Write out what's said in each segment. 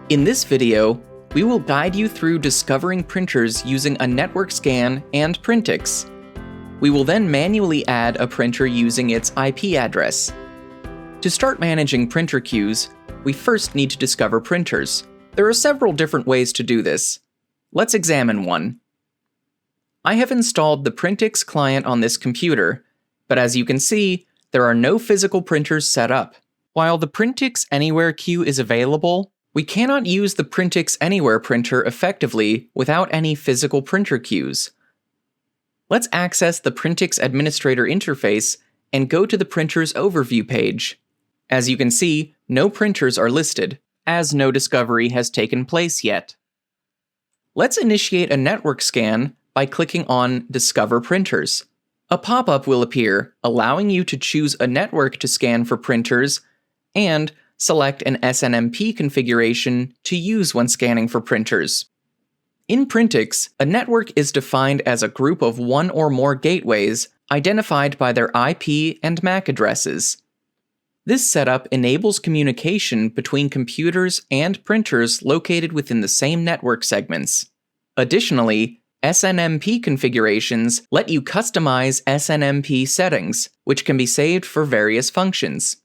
In this video, we will guide you through discovering printers using a network scan and Printix. We will then manually add a printer using its IP address. To start managing printer queues, we first need to discover printers. There are several different ways to do this. Let's examine one. I have installed the Printix client on this computer, but as you can see, there are no physical printers set up. While the Printix Anywhere queue is available, we cannot use the Printix Anywhere printer effectively without any physical printer queues. Let's access the Printix Administrator interface and go to the Printers Overview page. As you can see, no printers are listed, as no discovery has taken place yet. Let's initiate a network scan by clicking on Discover Printers. A pop-up will appear, allowing you to choose a network to scan for printers and select an SNMP configuration to use when scanning for printers. In Printix, a network is defined as a group of one or more gateways identified by their IP and MAC addresses. This setup enables communication between computers and printers located within the same network segments. Additionally, SNMP configurations let you customize SNMP settings, which can be saved for various functions.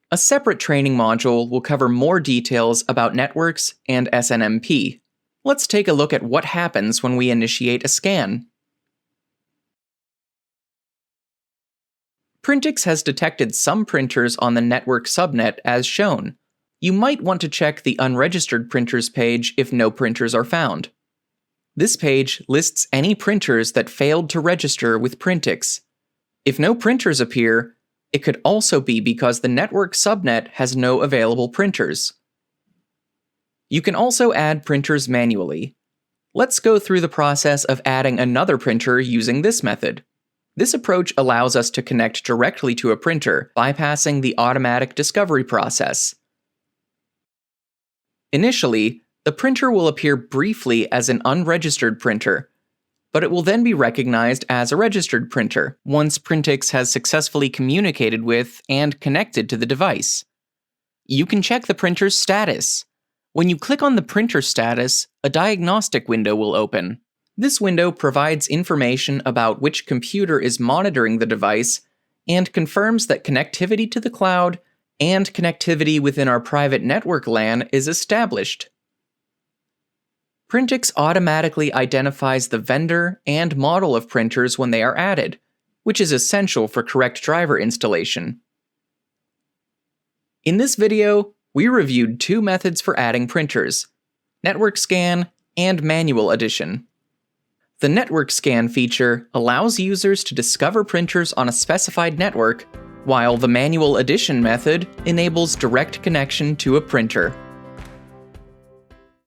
A separate training module will cover more details about networks and SNMP. Let's take a look at what happens when we initiate a scan. Printix has detected some printers on the network subnet as shown. You might want to check the unregistered printers page if no printers are found. This page lists any printers that failed to register with Printix. If no printers appear, it could also be because the network subnet has no available printers. You can also add printers manually. Let's go through the process of adding another printer using this method. This approach allows us to connect directly to a printer, bypassing the automatic discovery process. Initially, the printer will appear briefly as an unregistered printer, but it will then be recognized as a registered printer once Printix has successfully communicated with and connected to the device. You can check the printer's status. When you click on the printer status, a diagnostic window will open. This window provides information about which computer is monitoring the device and confirms that connectivity to the cloud and connectivity within our private network LAN is established. Printix automatically identifies the vendor and model of printers when they are added, which is essential for correct driver installation. In this video, we reviewed two methods for adding printers: network scan and manual addition. The network scan feature allows users to discover printers on a specified network, while the manual addition method enables direct connection to a printer.